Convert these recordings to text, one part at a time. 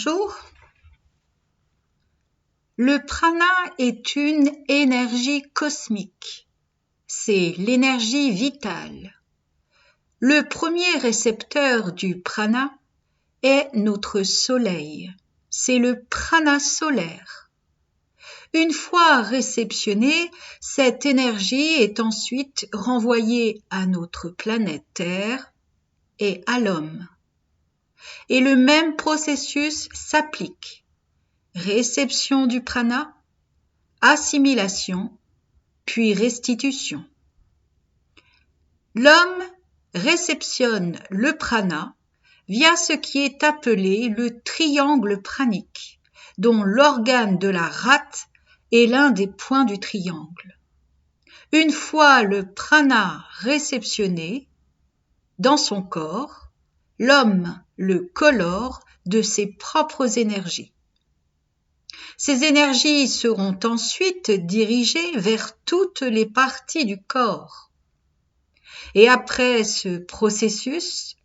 Bonjour. Le prana est une énergie cosmique. C'est l'énergie vitale. Le premier récepteur du prana est notre soleil. C'est le prana solaire. Une fois réceptionnée, cette énergie est ensuite renvoyée à notre planète Terre et à l'homme. Et le même processus s'applique. Réception du prana, assimilation, puis restitution. L'homme réceptionne le prana via ce qui est appelé le triangle pranique, dont l'organe de la rate est l'un des points du triangle. Une fois le prana réceptionné dans son corps, l'homme le colore de ses propres énergies. Ces énergies seront ensuite dirigées vers toutes les parties du corps. Et après ce processus,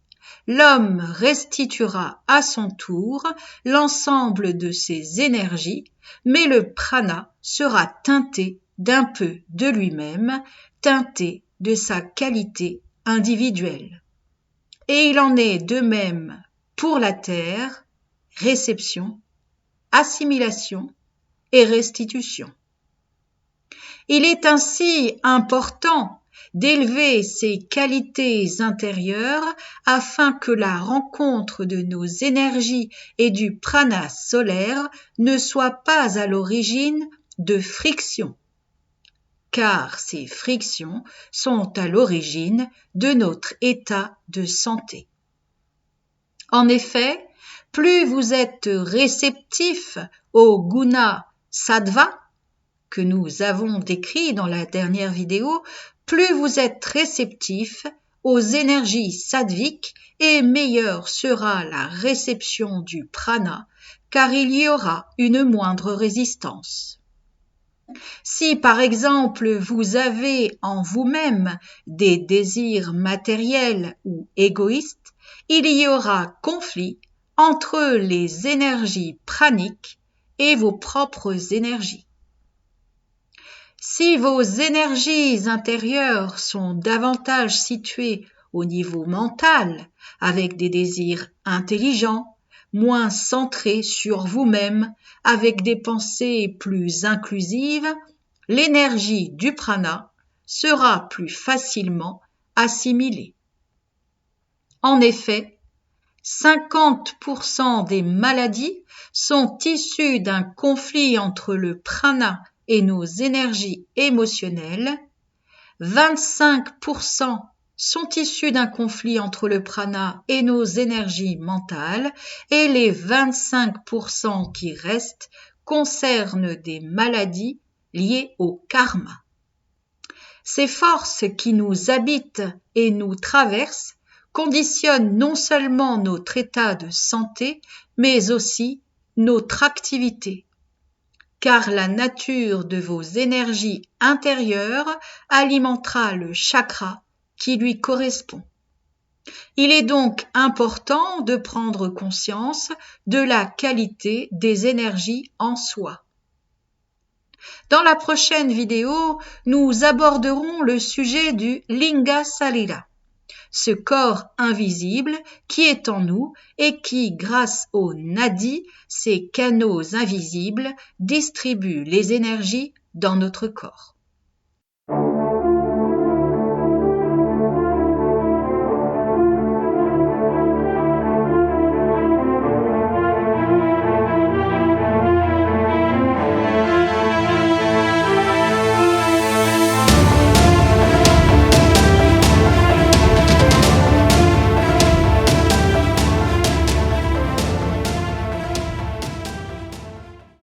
l'homme restituera à son tour l'ensemble de ses énergies, mais le prana sera teinté d'un peu de lui-même, teinté de sa qualité individuelle. Et il en est de même pour la terre, réception, assimilation et restitution. Il est ainsi important d'élever ces qualités intérieures afin que la rencontre de nos énergies et du prana solaire ne soit pas à l'origine de frictions, car ces frictions sont à l'origine de notre état de santé. En effet, plus vous êtes réceptif au guna sattva, que nous avons décrit dans la dernière vidéo, plus vous êtes réceptif aux énergies sattviques et meilleure sera la réception du prana, car il y aura une moindre résistance. Si par exemple vous avez en vous-même des désirs matériels ou égoïstes, il y aura conflit entre les énergies praniques et vos propres énergies. Si vos énergies intérieures sont davantage situées au niveau mental, avec des désirs intelligents, moins centrés sur vous-même, avec des pensées plus inclusives, l'énergie du prana sera plus facilement assimilée. En effet, 50% des maladies sont issues d'un conflit entre le prana et nos énergies émotionnelles, 25% sont issus d'un conflit entre le prana et nos énergies mentales et les 25% qui restent concernent des maladies liées au karma. Ces forces qui nous habitent et nous traversent conditionnent non seulement notre état de santé, mais aussi notre activité, car la nature de vos énergies intérieures alimentera le chakra qui lui correspond. Il est donc important de prendre conscience de la qualité des énergies en soi. Dans la prochaine vidéo, nous aborderons le sujet du Linga Sarira, ce corps invisible qui est en nous et qui, grâce aux nadis, ces canaux invisibles, distribue les énergies dans notre corps.